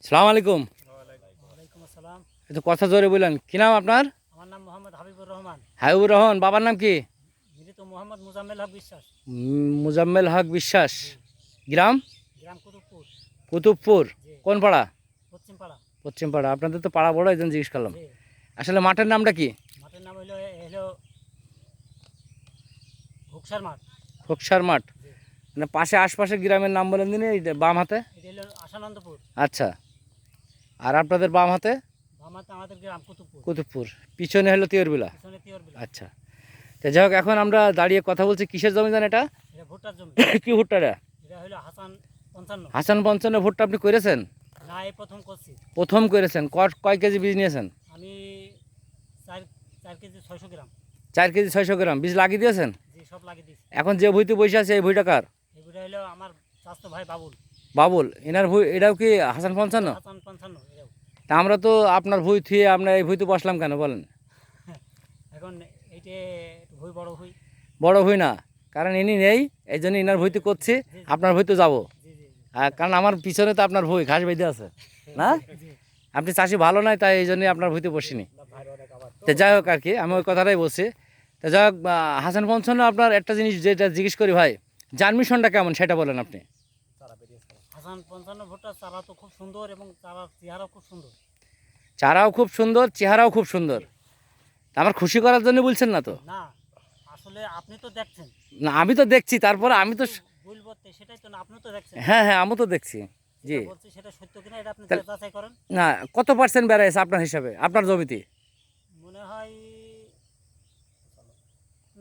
সালাম আলাইকুম। ওয়ালাইকুম আসসালাম। একটু কথা জোরে বললেন, কি নাম আপনার? আমার নাম মোহাম্মদ হাবিবুর রহমান। হাবিবুর রহমান। বাবার নাম কি? মৃত মোহাম্মদ মুজাম্মেল হক বিশ্বাস। মুজাম্মেল হক বিশ্বাস। জি। গ্রাম? গ্রাম কুতুবপুর। কুতুবপুর। জি। কোন পাড়া? পশ্চিম পাড়া। পশ্চিম পাড়া। আপনাদের তো পাড়া বড়, এই জন্য জিজ্ঞেস করলাম। জি। আসলে মাঠের নামটা কি? মাঠের নাম হলো হলো ঘুকসার মাঠ। খোকসার মাঠ। জি। মানে পাশে আশপাশের গ্রামের নাম বলেন দিন, এই বাম হাতে। এটা হলো আশানন্দপুর। আচ্ছা। আর আপনাদের বাম হাতে? বামাতে আমাদের গ্রাম কুতুবপুর। কুতুবপুর। পিছনে হলো তিয়রবিলা। পিছনে তিওরবিলা। আচ্ছা। তো যাই হোক, এখন আমরা দাঁড়িয়ে কথা বলছি কিসের জমি জান এটা? এটা ভুট্টার জমি। কি ভুট্টাটা? এটা হলো হাসান 55। হাসান পঞ্চান্ন ভুট্টা আপনি করেছেন? না, এই প্রথম করছি। প্রথম করেছেন। কয় কেজি বীজ নিয়েছেন? আমি 4 কেজি 600 গ্রাম। 4 কেজি 600 গ্রাম বীজ লাগিয়ে দিয়েছেন? জি, সব লাগিয়ে দিয়েছি। এখন যে ভুঁইতে বসে আছে এই ভুঁইটা কার? এগুলো হলো আমার চাচাতো ভাই বাবুল। বাবুল। এনার ভুঁই এটাও কি হাসান পঞ্চান্ন? হাসান 55 এটাও। তা আমরা তো আপনার ভুঁই থুয়ে আমরা এই ভুঁইতে বসলাম কেন বলেন? এখন এইটা একটু ভুই বড় ভুই। বড় ভুঁই না, কারণ ইনি নেই, এই জন্য ইনার ভুঁইতে করছি। জি, জি। আপনার ভুঁইতে যাবো। জি, জি, জি। কারণ আমার পিছনে তো আপনার ভুঁই ঘাস বেঁধে আছে না। জি। আপনি চাষি ভালো নয়, তাই এই জন্যই আপনার ভুঁইতে বসিনি। ভাইয়ের অনেক আবার তো। তো যাই হোক আর কি, আমি ওই কথাটাই বলছি। তো যাই হোক, হাসান পঞ্চান্ন আপনার একটা জিনিস যেটা জিজ্ঞেস করি ভাই, জার্মিশনটা কেমন সেটা বলেন আপনি। হাসান 55 ভুট্টা চারা তো খুব সুন্দর এবং চারার চেহারাও খুব সুন্দর। চারাও খুব সুন্দর, চেহারাও খুব সুন্দর। তা আমার খুশি করার জন্য বলছেন না তো? না, আসলে আপনি তো দেখছেন। না, আমি তো দেখছি, তারপরে আমি তো বলবো সেটাই তো না, আপনি তো দেখছেন। হ্যাঁ হ্যাঁ, আমি তো দেখছি। জি। যেটা বলছি সেটা সত্য কিনা এটা আপনি তাহলে- যাচাই করেন। না, কত পার্সেন্ট বেড়েছে আপনার হিসাবে আপনার জমিতে? মনে হয়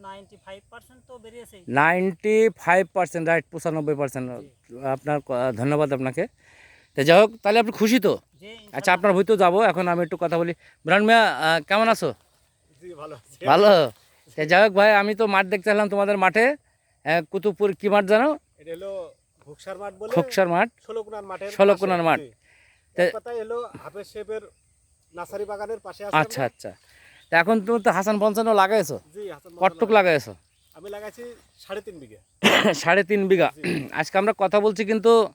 95% তো বেরিয়েছে। 95%, রাইট। 95%। জি। আপনার ধন্যবাদ আপনাকে। তো যাই হোক, তাহলে আপনি খুশি তো? যে আচ্ছা, ইনশাল্লাহ। আপনার ভুঁইতেও যাবো। এখন আমি একটু কথা বলি। ব্রান মিয়া, কেমন আছো? জি, ভালো আছি। ভালো। তো যাই হোক ভাই, আমি তো মাঠ দেখতে এলাম তোমাদের মাঠে। কুতুবপুর কি মাঠ জানো? এটা হলো ঘুকসার মাঠ বলে, খোকসার মাঠ। 16 কোনার মাঠের 16 পাশে। কোনার মাঠ। জি। তে- এক কথায় হলো হাফেজ শেপের নার্সারি বাগানের পাশে আছে আচ্ছা আমরা। আচ্ছা। তা এখন তুমি তো হাসান পঞ্চান্ন লাগাইছো? জি, হাসান কতটুক মাদ্রালা। লাগাইছো? আমি লাগাইছি 3.5 বিঘা। 3.5 বিঘা। জি। আজকে আমরা কথা বলছি কিন্তু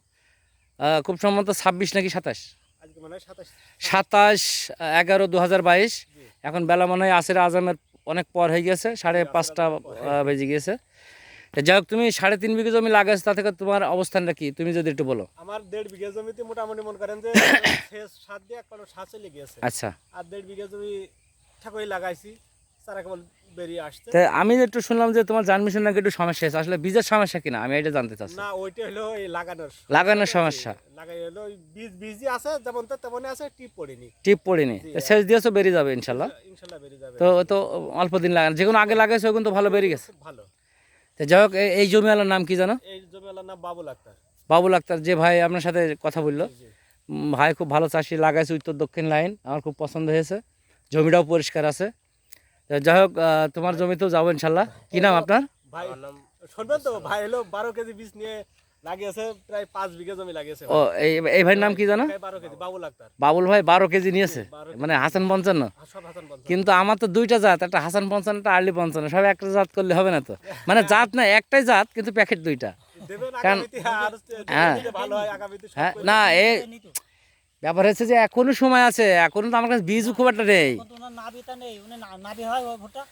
খুব সম্ভবত 26 নাকি 27? আজকে মনে হয় 27। 27/11/2022। জি। এখন বেলা মনে হয় আসের আজামের অনেক পর হয়ে গেছে, 5:30 হ্যাঁ। বেজে গিয়েছে। তো যাই হোক, তুমি 3.5 বিঘা জমি লাগাইছো, তা থেকে তোমার অবস্থানটা কি তুমি যদি একটু বলো। আমার 1.5 বিঘা জমিতে মোটামুটি মনে করেন যে শেষ সাত দিয়ে এক পালো সাত চলে গিয়েছে। আচ্ছা। আর 1.5 বিঘা জমি ঠাকুরই লাগাইছি, চারা কেবল বেরিয়ে আসছে। তা আমি একটু শুনলাম যে তোমার জার্মিশন নাকি একটু সমস্যা আছে, আসলে বীজের সমস্যা কিনা আমি এটা জানতে চাচ্ছি। না, ওইটা হলো এই লাগানোর লাগানোর জি, সমস্যা। লাগাই হলো ওই বীজই আছে যেমন তো তেমনই আছে, টিপ পড়েনি। টিপ পড়েনি। জি, তো শেষ দিয়েছো, বেরিয়ে যাবে ইনশাল্লাহ। ইনশাল্লাহ বেরিয়ে যাবে। তো তো অল্প দিন লাগানো, যেগুলো আগে লাগাইছো ওগুলো তো ভালো বেরিয়ে গেছে। খুব ভালো। তো যাই হোক, এই জমিওয়ালার নাম কি জানো? এই জমিওয়ালার নাম বাবুল আক্তার। বাবুল আক্তার, যে ভাই আপনার সাথে কথা বললো। জি, জি। ভাই খুব ভালো চাষি, লাগাইছে উত্তর দক্ষিণ লাইন, আমার খুব পছন্দ হয়েছে। জমিটাও পরিষ্কার আছে। তো যাই হোক, তোমার জমিতেও যাবো ইনশাল্লাহ। কি নাম আপনার? ভাই শুনবেন তো, ভাই হলো 12 কেজি বীজ নিয়ে লাগিয়েছে, প্রায় 5 বিঘা জমি লাগিয়েছে। ও, এই ভাইয়ের নাম কি জানো? 12 কেজি বাবুল আক্তার। বাবুল ভাই 12 কেজি নিয়েছে। 12 কেজি। মানে হাসান পঞ্চান্ন। সব হাসান বলছে। কিন্তু আমার তো দুইটা জাত, একটা হাসান পঞ্চান্ন, একটা আর্লি পঞ্চান্ন, সব একটা জাত করলে হবে না তো। মানে জাত না, একটাই জাত কিন্তু প্যাকেট দুইটা। দেবেন কারণ- আগামীতে, আর হ্যাঁ। যদি ভালো হয় আগামীতে সব হ্যাঁ, করে না দেবেন। ব্যাপার হচ্ছে যে এখনো সময় আছে, এখনো তো আমার কাছে বীজও খুব একটা নেই। এখন তো ওনার নাভিটা নেই, উনি নাভি হয় ওই ভুট্টা।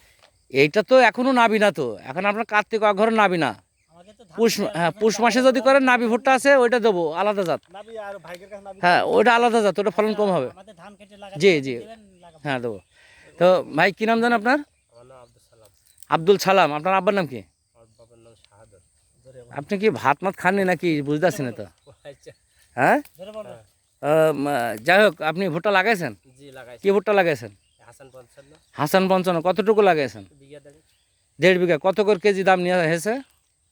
এইটা তো এখনো নাবি না তো, এখন আপনার কার্তিক অঘরে নাবি না। আমাকে তো ধান পুষ মাসে যদি করেন নাবি ভুট্টা আছে, ওইটা দেবো, আলাদা জাত। নাবি আর ভাইয়ের কাছে নাবি। হ্যাঁ, ওইটা আলাদা জাত, ওটা ফলন কম হবে। আমাদের ধান কেটে লাগাতে জি, হবে, জি। দেবেন, লাগাবো। হ্যাঁ, দেবো। তো ভাই, কি নাম জানেন আপনার? আমার নাম আব্দুল সালাম। আব্দুল সালাম। আপনার আব্বার নাম কি? আমার বাবার নাম শাহাদাত। আপনি কি ভাত মাত খাননি নাকি বুঝতে পারছি না তো। আচ্ছা। হ্যাঁ। ধরে বলবেন। যাই হোক, আপনি ভুট্টা লাগাইছেন? জি, লাগাইছি। কি ভুট্টা লাগাইছেন? হাসান 55 হাসান পঞ্চান্ন। কতটুকু লাগাইছেন? বিঘা দেবে 1.5 বিঘা। কত করে কেজি দাম নিয়ে হয়েছে?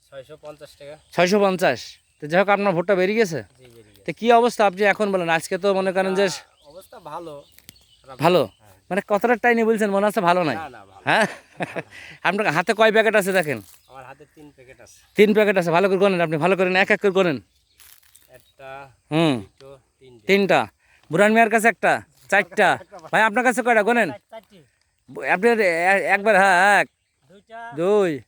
650 টাকা। 650। তো যাই হোক, আপনার ভুট্টা বেরিয়ে গেছে। জি, বেরিয়ে গেছে। তো কি অবস্থা আপনি এখন বলেন? আজকে তো মনে করেন যে অবস্থা ভালো, খারাপ না। ভালো, হ্যাঁ। মানে কতটা টাইনি বলছেন, মনে হচ্ছে ভালো নাই। না, না, ভালো। হ্যাঁ। আপনার হাতে কয় প্যাকেট আছে দেখেন? আমার হাতে 3 প্যাকেট আছে। 3 প্যাকেট আছে। ভালো করে গনেন, আপনি ভালো করেন, এক এক করে গনেন। একটা, হুম, দুটো, তিনটে। 3টা। বুরান মিয়ার কাছে একটা, 4টা। ভাই, আপনার কাছে কয়টা গনেন? চারটি, আপনি একবার, হ্যাঁ, 1 দুইটা, 2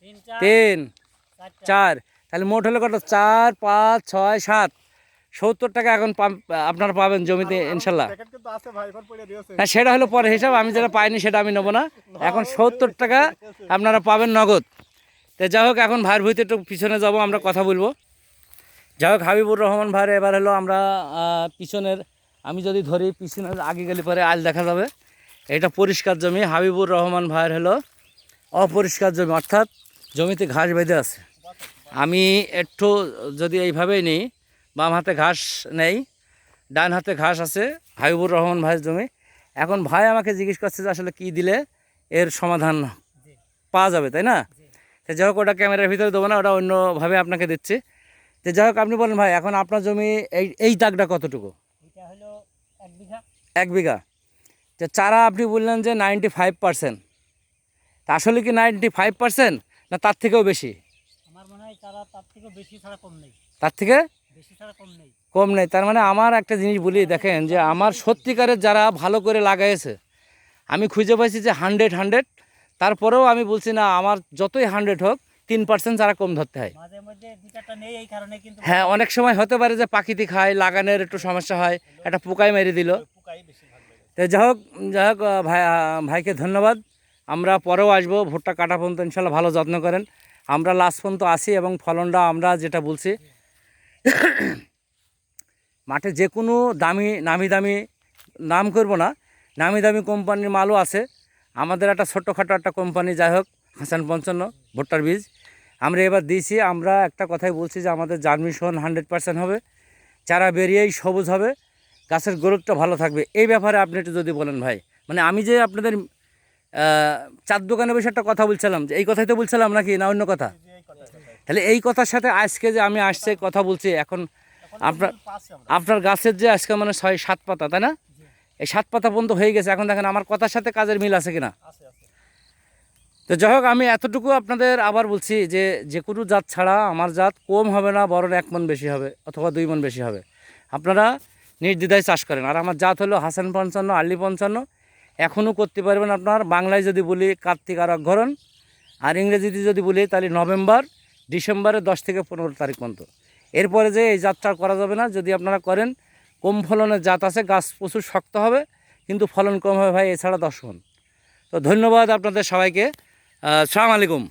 তিনটা, 3 চারটা। 4। তাহলে মোট হলো কত? 4 5 6 7। 70 টাকা এখন আপনারা পাবেন জমিতে ইনশাল্লাহ। প্যাকেট কিন্তু আছে ভাই, এখন পড়ে দিয়েছে। হ্যাঁ, সেটা হলো পরে হিসাব, আমি যেটা পাইনি সেটা আমি নেবো না। এখন 70 টাকা আপনারা পাবেন নগদ। তো যাই হোক, এখন ভাইয়ের ভুঁইতে একটু পিছনে যাব, আমরা কথা বলবো। যাই হোক, হাবিবুর রহমান ভাইয়ের এবার হলো আমরা পিছনের, আমি যদি ধরি পিছনের আগে গেলে পরে আল দেখা যাবে। এটা পরিষ্কার জমি, হাবিবুর রহমান ভাইয়ের হলো অপরিষ্কার জমি, অর্থাৎ জমিতে ঘাস বেঁধে আছে। আমি একটু যদি এইভাবেই নিই, বাম হাতে ঘাস নেই, ডান হাতে ঘাস আছে, হাবিবুর রহমান ভাইয়ের জমি। এখন ভাই আমাকে জিজ্ঞেস করছে যে আসলে কী দিলে এর সমাধান পাওয়া যাবে, তাই না? তো যাই হোক, ওটা ক্যামেরার ভিতরে দেবো না, ওটা অন্যভাবে আপনাকে দিচ্ছি। তো যাই হোক, আপনি বলেন ভাই, এখন আপনার জমি এই দাগটা কতটুকু? এটা হলো 1 বিঘা। 1 বিঘা। তো চারা আপনি বললেন যে 95%, তা আসলে কি 95% না তার থেকেও বেশি? আমার মনে হয় চারা তার থেকেও বেশি ছাড়া কম নেই, তার থেকে বেশি ছাড়া কম নেই। কম নেই। তার মানে আমার একটা জিনিস বলি, দেখেন যে আমার সত্যিকারের যারা ভালো করে লাগাইছে, আমি খুঁজে পাইছি যে 100, তারপরেও আমি বলছি না আমার যতই 100 হোক 3% চারা কম ধরতে হয়। মাঝে মধ্যে 2-4টা নেই, এই কারণে কিন্তু হ্যাঁ, অনেক সময় হতে পারে যে পাখিতে খায়, লাগানোর একটু সমস্যা হয়, একটা পোকায় মেরে দিল। পোকাই বেশি ভাগ লাগে। তো যাই হোক ভাইকে ধন্যবাদ। আমরা পরেও আসবো, ভুট্টা কাটা পর্যন্ত ইনশাল্লাহ ভালো যত্ন করেন। আমরা লাস্ট পর্যন্ত আসি এবং ফলনটা আমরা যেটা বলছি, মাঠে যে কোনো নামি দামি নাম করব না, নামি দামি কোম্পানির মালও আছে। আমাদের একটা ছোটোখাটো একটা কোম্পানি, যাই হোক, হাসান 55 ভুট্টার বীজ আমরা এবার দিয়েছি। আমরা একটা কথাই বলছি যে আমাদের জার্মিনেশন 100% হবে, চারা বেরিয়েই সবুজ হবে, গাছের গ্রোথটা ভালো থাকবে। এই ব্যাপারে আপনি একটু যদি বলেন ভাই। মানে আমি যে আপনাদের চার দোকানে বসে একটা কথা বলছিলাম, যে এই কথাই তো বলছিলাম নাকি না অন্য কথা? তাহলে এই কথার সাথে আজকে যে আমি আসছে কথা বলছি, এখন আপনার গাছের যে আজকে মানে 6-7 পাতা, তাই না? এই 7 পাতা পর্যন্ত হয়ে গেছে। এখন দেখেন আমার কথার সাথে কাজের মিল আছে কিনা। তো যাই হোক, আমি এতটুকু আপনাদের আবার বলছি যে যে কোনো জাত ছাড়া আমার জাত কম হবে না, বরং 1 মণ বেশি হবে অথবা 2 মণ বেশি হবে। আপনারা নির্দ্বিধায় চাষ করেন। আর আমার জাত হলো হাসান 55, আলী 55। এখনও করতে পারবেন আপনার। বাংলায় যদি বলি কার্তিক আর অঘ্রাণ, আর ইংরেজিতে যদি বলি তাহলে নভেম্বর ডিসেম্বরের 10 থেকে 15 তারিখ পর্যন্ত। এরপরে যে এই জাতটা করা যাবে না। যদি আপনারা করেন, কম ফলনের জাত আছে, গাছ প্রচুর শক্ত হবে কিন্তু ফলন কম হবে ভাই, এছাড়া 10 মণ। তো ধন্যবাদ আপনাদের সবাইকে। আসসালামু আলাইকুম।